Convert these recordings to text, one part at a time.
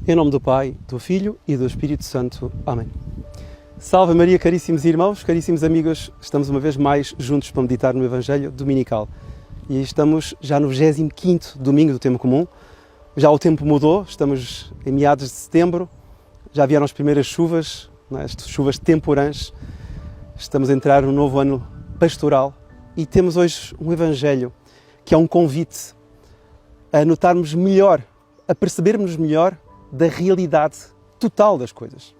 Em nome do Pai, do Filho e do Espírito Santo. Amém. Salve Maria, caríssimos irmãos, caríssimos amigos. Estamos uma vez mais juntos para meditar no Evangelho Dominical. E estamos já no 25º domingo do Tempo Comum. Já o tempo mudou, estamos em meados de setembro. Já vieram as primeiras chuvas, as chuvas temporãs. Estamos a entrar no novo ano pastoral. E temos hoje um Evangelho que é um convite a notarmos melhor, a percebermos melhor da realidade total das coisas.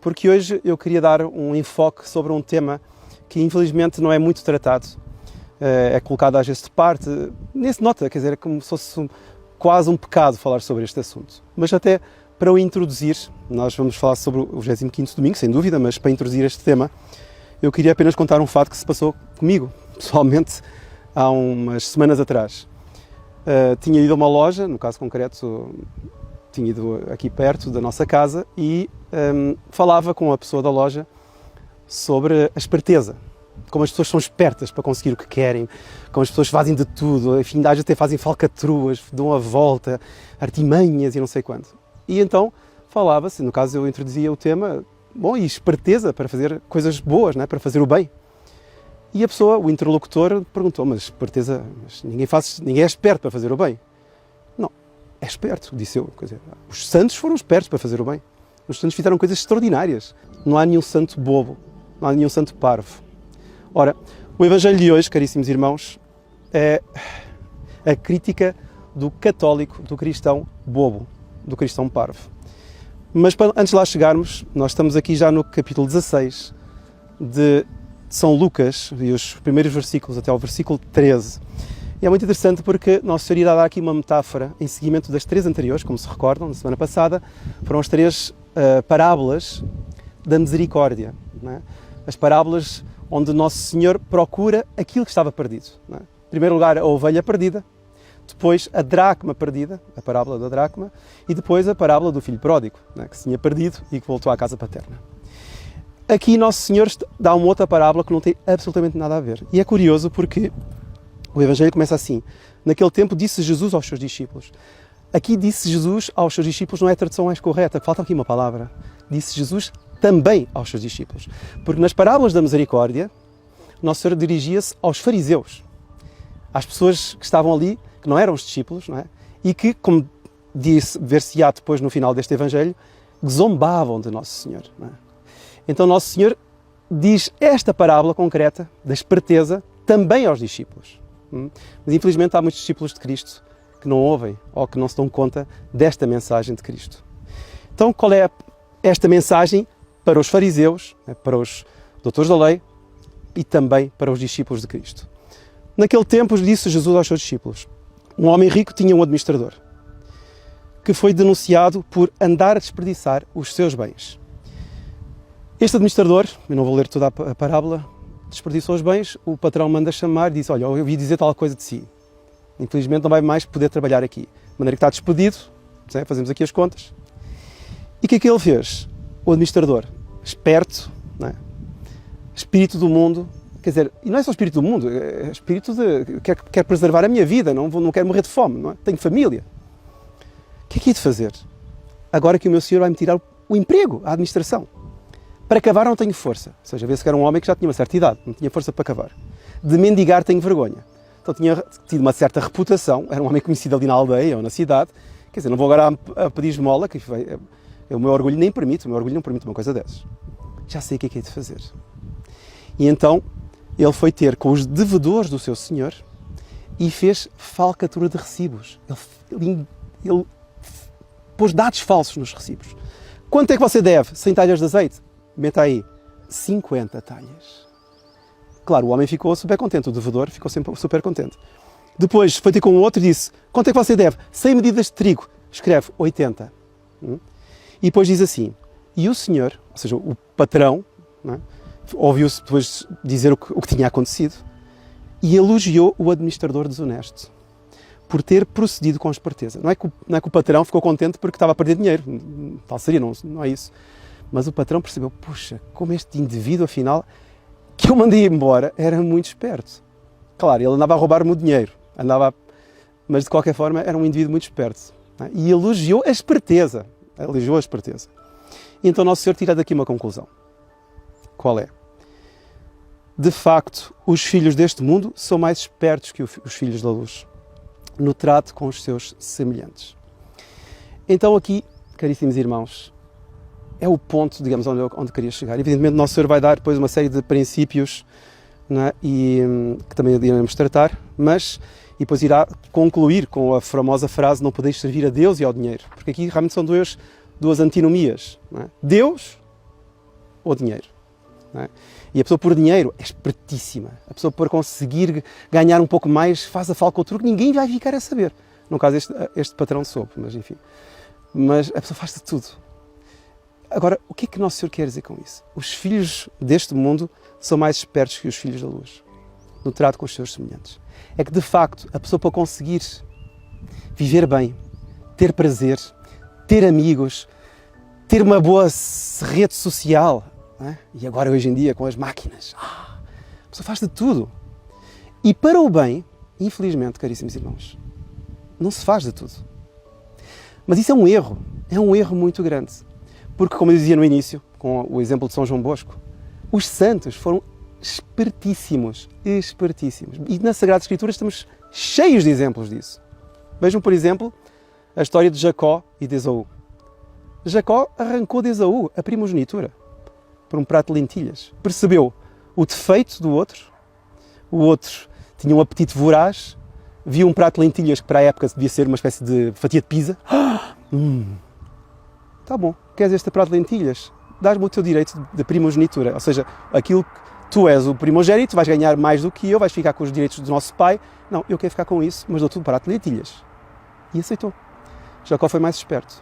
Porque hoje eu queria dar um enfoque sobre um tema que infelizmente não é muito tratado, é colocado às vezes de parte, nesse nota, quer dizer, é como se fosse quase um pecado falar sobre este assunto. Mas até para o introduzir, nós vamos falar sobre o 25º domingo, sem dúvida, mas para introduzir este tema, eu queria apenas contar um fato que se passou comigo, pessoalmente, há umas semanas atrás. Tinha ido a uma loja, no caso concreto, tinha ido aqui perto da nossa casa e falava com a pessoa da loja sobre a esperteza, como as pessoas são espertas para conseguir o que querem, como as pessoas fazem de tudo, enfim, às vezes até fazem falcatruas, dão a volta, artimanhas e não sei quanto. E então falava-se, no caso eu introduzia o tema, bom, e esperteza para fazer coisas boas, né, para fazer o bem. E a pessoa, o interlocutor, perguntou, mas esperteza, ninguém é esperto para fazer o bem. Não, é esperto, disse eu. Quer dizer, os santos foram espertos para fazer o bem. Os santos fizeram coisas extraordinárias. Não há nenhum santo bobo, não há nenhum santo parvo. Ora, o Evangelho de hoje, caríssimos irmãos, é a crítica do católico, do cristão bobo, do cristão parvo. Mas antes de lá chegarmos, nós estamos aqui já no capítulo 16 de São Lucas, e os primeiros versículos até ao versículo 13. E é muito interessante porque Nosso Senhor irá dar aqui uma metáfora em seguimento das três anteriores, como se recordam, na semana passada, foram as três parábolas da misericórdia. Não é? As parábolas onde Nosso Senhor procura aquilo que estava perdido. Não é? Em primeiro lugar, a ovelha perdida, depois a dracma perdida, a parábola da dracma, e depois a parábola do filho pródigo, não é? Que se tinha perdido e que voltou à casa paterna. Aqui Nosso Senhor dá uma outra parábola que não tem absolutamente nada a ver. E é curioso porque o Evangelho começa assim. Naquele tempo disse Jesus aos seus discípulos. Aqui disse Jesus aos seus discípulos não é a tradução mais correta, falta aqui uma palavra. Disse Jesus também aos seus discípulos. Porque nas parábolas da misericórdia, Nosso Senhor dirigia-se aos fariseus. Às pessoas que estavam ali, que não eram os discípulos, não é? E que, como disse, ver-se-á depois no final deste Evangelho, zombavam de Nosso Senhor. Não é? Então Nosso Senhor diz esta parábola concreta da esperteza também aos discípulos. Mas infelizmente há muitos discípulos de Cristo que não ouvem ou que não se dão conta desta mensagem de Cristo. Então qual é esta mensagem para os fariseus, para os doutores da lei e também para os discípulos de Cristo? Naquele tempo disse Jesus aos seus discípulos, um homem rico tinha um administrador que foi denunciado por andar a desperdiçar os seus bens. Este administrador, eu não vou ler toda a parábola, desperdiçou os bens, o patrão manda chamar e diz, olha, eu ouvi dizer tal coisa de si. Infelizmente não vai mais poder trabalhar aqui. De maneira que está despedido, fazemos aqui as contas. E o que é que ele fez? O administrador, esperto, não é? Espírito do mundo, quer dizer, e não é só espírito do mundo, é espírito de quer preservar a minha vida, não quero morrer de fome, não é? Tenho família. O que é que é de fazer? Agora que o meu senhor vai me tirar o emprego, a administração. Para cavar não tenho força. Ou seja, vê-se que era um homem que já tinha uma certa idade, não tinha força para cavar. De mendigar tenho vergonha. Então tinha tido uma certa reputação, era um homem conhecido ali na aldeia ou na cidade. Quer dizer, não vou agora a pedir esmola, que o meu orgulho nem permite, o meu orgulho não permite uma coisa dessas. Já sei o que é de fazer. E então ele foi ter com os devedores do seu senhor e fez falcatrua de recibos. Ele pôs dados falsos nos recibos. Quanto é que você deve? 100 talhas de azeite? Meta aí, 50 talhas. Claro, o homem ficou super contente, o devedor ficou sempre super contente. Depois foi ter com o outro e disse, quanto é que você deve? 100 medidas de trigo. Escreve 80. E depois diz assim, e o senhor, ou seja, o patrão, não é? Ouviu-se depois dizer o que tinha acontecido e elogiou o administrador desonesto por ter procedido com esperteza. Não é que o patrão ficou contente porque estava a perder dinheiro, tal seria, não é isso. Mas o patrão percebeu, puxa, como este indivíduo, afinal, que eu mandei embora, era muito esperto. Claro, ele andava a roubar-me o dinheiro, mas de qualquer forma era um indivíduo muito esperto. Não é? E elogiou a esperteza. elogiou a esperteza. E então Nosso Senhor tira daqui uma conclusão. Qual é? De facto, os filhos deste mundo são mais espertos que os filhos da luz, no trato com os seus semelhantes. Então aqui, caríssimos irmãos, é o ponto, digamos, onde queria chegar. Evidentemente, Nosso Senhor vai dar depois uma série de princípios, não é? Que também iremos tratar, e depois irá concluir com a famosa frase: não podeis servir a Deus e ao dinheiro. Porque aqui realmente são duas antinomias. Não é? Deus ou dinheiro. Não é? E a pessoa por dinheiro é espertíssima. A pessoa por conseguir ganhar um pouco mais faz a falca ao truque, ninguém vai ficar a saber. No caso, este patrão soube, mas enfim. Mas a pessoa faz de tudo. Agora, o que é que Nosso Senhor quer dizer com isso? Os filhos deste mundo são mais espertos que os filhos da luz, no trato com os seus semelhantes. É que, de facto, a pessoa para conseguir viver bem, ter prazer, ter amigos, ter uma boa rede social, não é? E agora, hoje em dia, com as máquinas, a pessoa faz de tudo. E para o bem, infelizmente, caríssimos irmãos, não se faz de tudo. Mas isso é um erro muito grande. Porque, como eu dizia no início, com o exemplo de São João Bosco, os santos foram espertíssimos. E na Sagrada Escritura estamos cheios de exemplos disso. Vejam, por exemplo, a história de Jacó e de Esaú. Jacó arrancou de Esaú a primogenitura por um prato de lentilhas. Percebeu o defeito do outro, o outro tinha um apetite voraz, viu um prato de lentilhas que para a época devia ser uma espécie de fatia de pizza. Tá bom, queres este prato de lentilhas? Dás-me o teu direito de primogenitura. Ou seja, aquilo que tu és o primogénito, vais ganhar mais do que eu, vais ficar com os direitos do nosso pai. Não, eu quero ficar com isso, mas dou-te um prato de lentilhas. E aceitou. Jacó foi mais esperto.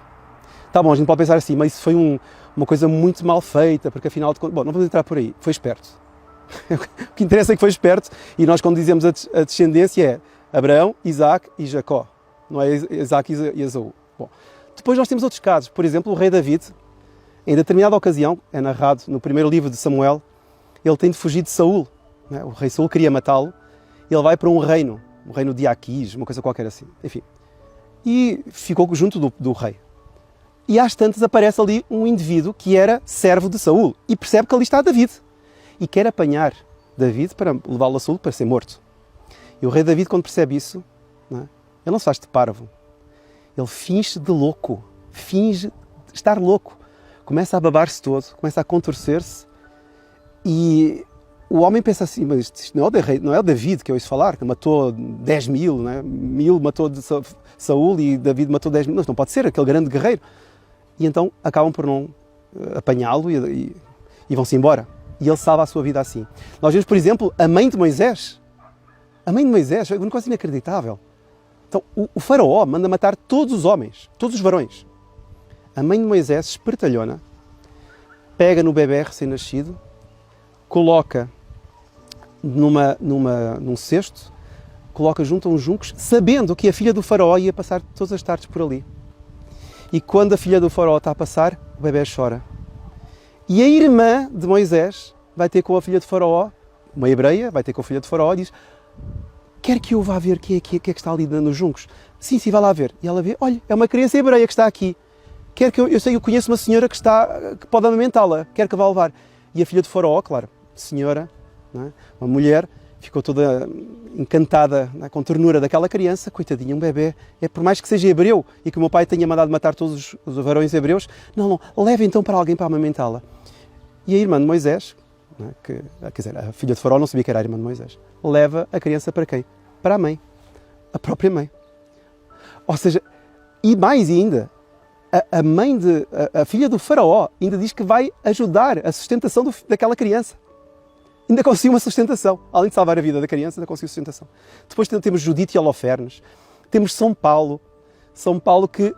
Tá bom, a gente pode pensar assim, mas isso foi uma coisa muito mal feita, porque afinal de contas... Bom, não vamos entrar por aí. Foi esperto. O que interessa é que foi esperto, e nós quando dizemos a descendência é Abraão, Isaac e Jacó. Não é Isaac e Esaú. Bom, depois nós temos outros casos. Por exemplo, o rei David, em determinada ocasião, é narrado no primeiro livro de Samuel, ele tem de fugir de Saul. Não é? O rei Saul queria matá-lo. Ele vai para um reino de Aquis, uma coisa qualquer assim. Enfim. E ficou junto do rei. E às tantas aparece ali um indivíduo que era servo de Saul. E percebe que ali está David. E quer apanhar David para levá-lo a Saul para ser morto. E o rei David, quando percebe isso, não é? Ele não se faz de parvo. Ele finge de louco, finge estar louco. Começa a babar-se todo, começa a contorcer-se e o homem pensa assim, mas isto não é o David que eu ouço falar, que matou 10 mil, não é? 1000 matou de Saul e David matou 10 mil. Não pode ser, aquele grande guerreiro. E então acabam por não apanhá-lo e vão-se embora. E ele salva a sua vida assim. Nós vemos, por exemplo, a mãe de Moisés. A mãe de Moisés, é uma coisa inacreditável. Então, o faraó manda matar todos os homens, todos os varões. A mãe de Moisés, espertalhona, pega no bebé recém-nascido, coloca num cesto, coloca junto a uns juncos, sabendo que a filha do faraó ia passar todas as tardes por ali. E quando a filha do faraó está a passar, o bebé chora. E a irmã de Moisés vai ter com a filha de faraó, uma hebreia, vai ter com a filha de faraó e diz: quer que eu vá ver quem é que está ali nos juncos? Sim, vai lá ver. E ela vê, olha, é uma criança hebreia que está aqui. Quer que eu conheço uma senhora que pode amamentá-la, quer que vá levar. E a filha de faraó, claro, senhora, não é? Uma mulher, ficou toda encantada, não é? Com a ternura daquela criança, coitadinha, um bebê. É por mais que seja hebreu e que o meu pai tenha mandado matar todos os varões hebreus, não, leve então para alguém para amamentá-la. E a irmã de Moisés, não é? Quer dizer, a filha de faraó não sabia que era a irmã de Moisés, leva a criança para quem? Para a mãe, a própria mãe. Ou seja, e mais ainda, a filha do faraó ainda diz que vai ajudar a sustentação daquela criança. Ainda conseguiu uma sustentação. Além de salvar a vida da criança, ainda conseguiu sustentação. Depois temos Judite e Holofernes. Temos São Paulo. São Paulo que,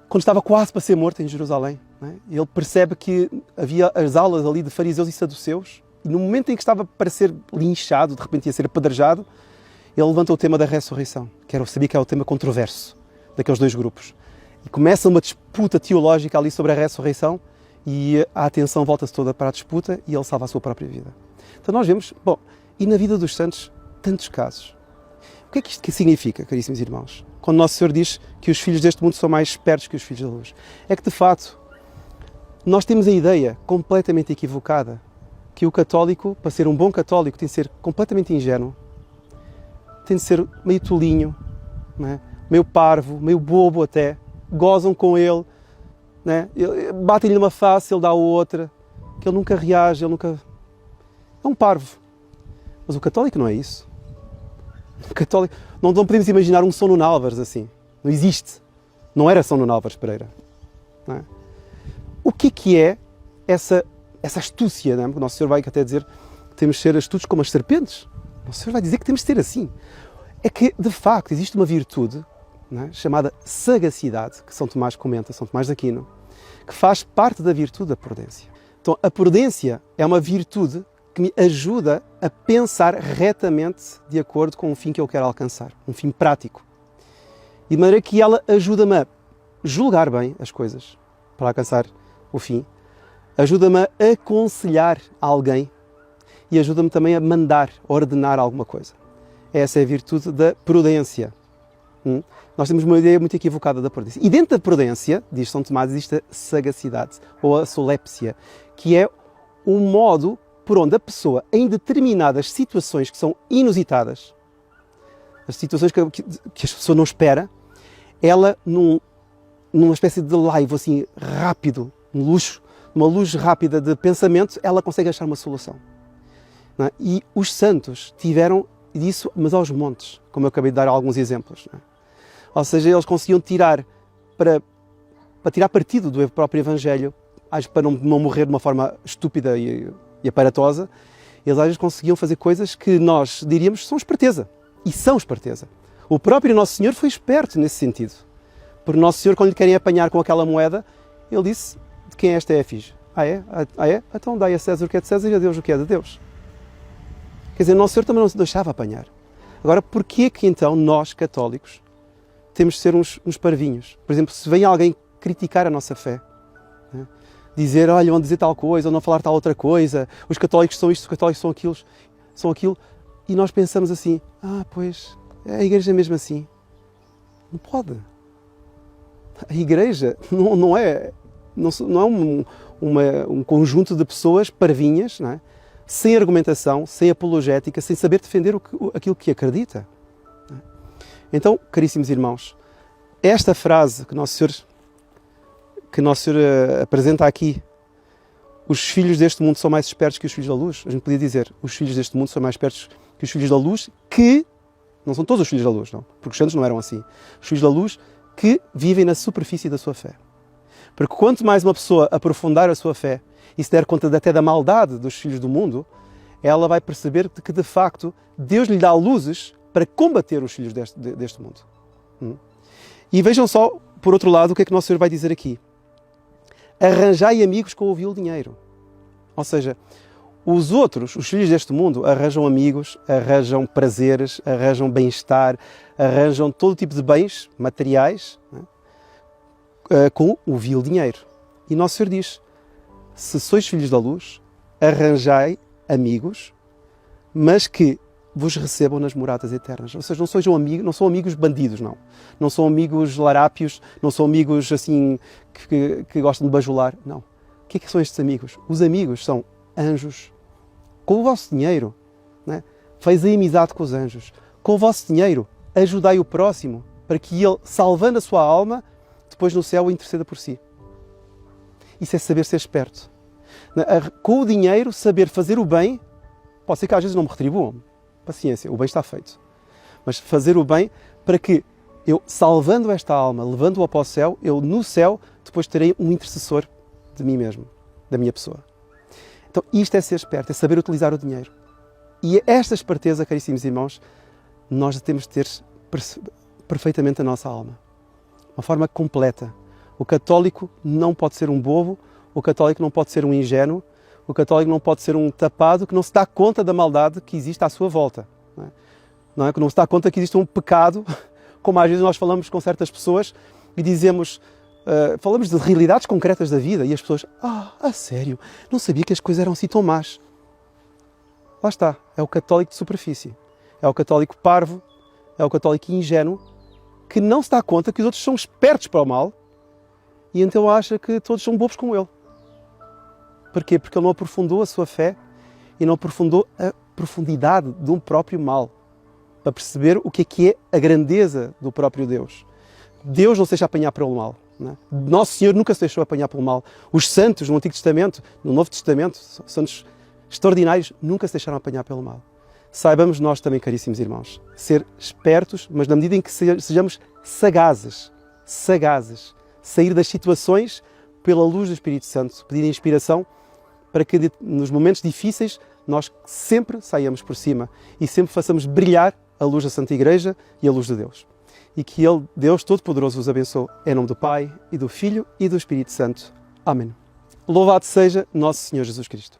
quando estava quase para ser morto em Jerusalém, não é? Ele percebe que havia as aulas ali de fariseus e saduceus. E no momento em que estava para ser linchado, de repente ia ser apedrejado, ele levanta o tema da ressurreição. Eu sabia que é o tema controverso daqueles dois grupos. E começa uma disputa teológica ali sobre a ressurreição e a atenção volta-se toda para a disputa e ele salva a sua própria vida. Então nós vemos, e na vida dos santos, tantos casos. O que é que isto significa, caríssimos irmãos? Quando Nosso Senhor diz que os filhos deste mundo são mais espertos que os filhos da luz. É que, de facto, nós temos a ideia completamente equivocada que o católico, para ser um bom católico, tem de ser completamente ingênuo, tem de ser meio tolinho, não é? Meio parvo, meio bobo até, gozam com ele, não é? Batem-lhe uma face, ele dá outra, que ele nunca reage, ele nunca... É um parvo. Mas o católico não é isso. O católico... Não podemos imaginar um São Nuno Álvares assim. Não existe. Não era São Nuno Álvares Pereira. Não é? O que é essa astúcia? Não é? Porque o Nosso Senhor vai até dizer que temos de ser astutos como as serpentes. O Nosso Senhor vai dizer que temos de ser assim. É que, de facto, existe uma virtude, não é? Chamada sagacidade, que São Tomás comenta, São Tomás de Aquino, que faz parte da virtude da prudência. Então, a prudência é uma virtude que me ajuda a pensar retamente de acordo com o fim que eu quero alcançar, um fim prático. De maneira que ela ajuda-me a julgar bem as coisas para alcançar o fim, ajuda-me a aconselhar alguém e ajuda-me também a mandar, ordenar alguma coisa. Essa é a virtude da prudência. Nós temos uma ideia muito equivocada da prudência. E dentro da prudência, diz São Tomás, existe a sagacidade, ou a solépsia, que é um modo por onde a pessoa, em determinadas situações que são inusitadas, as situações que a pessoa não espera, ela, numa espécie de laivo assim, rápido, uma luz rápida de pensamento, ela consegue achar uma solução. Não é? E os santos tiveram disso, mas aos montes, como eu acabei de dar alguns exemplos. Não é? Ou seja, eles conseguiam tirar, para tirar partido do próprio Evangelho, para não morrer de uma forma estúpida e aparatosa, eles às vezes conseguiam fazer coisas que nós diríamos são esperteza. E são esperteza. O próprio Nosso Senhor foi esperto nesse sentido. Porque Nosso Senhor, quando lhe querem apanhar com aquela moeda, ele disse: de quem é esta efígie? Ah é? Ah é? Então dai a César o que é de César e a Deus o que é de Deus. Quer dizer, Nosso Senhor também não se deixava apanhar. Agora, porquê que então nós, católicos, temos de ser uns parvinhos? Por exemplo, se vem alguém criticar a nossa fé, né? Dizer, olha, vão dizer tal coisa, ou não falar tal outra coisa, os católicos são isto, os católicos são aquilo, e nós pensamos assim, pois, a igreja é mesmo assim. Não pode. A igreja não é um conjunto de pessoas parvinhas, não é? Sem argumentação, sem apologética, sem saber defender aquilo que acredita. Então, caríssimos irmãos, esta frase que Nosso Senhor apresenta aqui, os filhos deste mundo são mais espertos que os filhos da luz, a gente podia dizer, os filhos deste mundo são mais espertos que os filhos da luz, que, não são todos os filhos da luz, não, porque os santos não eram assim, os filhos da luz que vivem na superfície da sua fé. Porque quanto mais uma pessoa aprofundar a sua fé e se der conta até da maldade dos filhos do mundo, ela vai perceber que, de facto, Deus lhe dá luzes para combater os filhos deste mundo. E vejam só, por outro lado, o que é que Nosso Senhor vai dizer aqui. Arranjai amigos com o vil dinheiro. Ou seja, os filhos deste mundo, arranjam amigos, arranjam prazeres, arranjam bem-estar, arranjam todo tipo de bens materiais, né, com o vil dinheiro. E Nosso Senhor diz, se sois filhos da luz, arranjai amigos, mas que vos recebam nas moradas eternas. Ou seja, não são amigos bandidos, não. Não são amigos larápios, não são amigos assim que gostam de bajular, não. O que é que são estes amigos? Os amigos são anjos. Com o vosso dinheiro, né, fazei amizade com os anjos. Com o vosso dinheiro, ajudai o próximo, para que ele, salvando a sua alma, depois no céu interceda por si. Isso é saber ser esperto. Com o dinheiro, saber fazer o bem, pode ser que às vezes não me retribuam. Paciência, o bem está feito. Mas fazer o bem para que eu, salvando esta alma, levando-a para o céu, eu no céu depois terei um intercessor de mim mesmo, da minha pessoa. Então isto é ser esperto, é saber utilizar o dinheiro. E esta esperteza, caríssimos irmãos, nós temos de ter perfeitamente a nossa alma. Uma forma completa. O católico não pode ser um bobo, o católico não pode ser um ingênuo, o católico não pode ser um tapado que não se dá conta da maldade que existe à sua volta. Não é? Que não se dá conta que existe um pecado, como às vezes nós falamos com certas pessoas e dizemos, falamos de realidades concretas da vida e as pessoas, a sério, não sabia que as coisas eram assim tão más. Lá está, é o católico de superfície. É o católico parvo é o católico ingênuo que não se dá conta que os outros são espertos para o mal e então acha que todos são bobos como ele. Porquê? Porque ele não aprofundou a sua fé e não aprofundou a profundidade de um próprio mal, para perceber o que é a grandeza do próprio Deus. Deus não se deixa apanhar pelo mal. Não é? Nosso Senhor nunca se deixou apanhar pelo mal. Os santos no Antigo Testamento, no Novo Testamento, santos extraordinários, nunca se deixaram apanhar pelo mal. Saibamos nós também, caríssimos irmãos, ser espertos, mas na medida em que sejamos sagazes, sair das situações pela luz do Espírito Santo, pedir inspiração para que nos momentos difíceis nós sempre saiamos por cima e sempre façamos brilhar a luz da Santa Igreja e a luz de Deus. E que Ele, Deus Todo-Poderoso, vos abençoe. Em nome do Pai, e do Filho, e do Espírito Santo. Amém. Louvado seja nosso Senhor Jesus Cristo.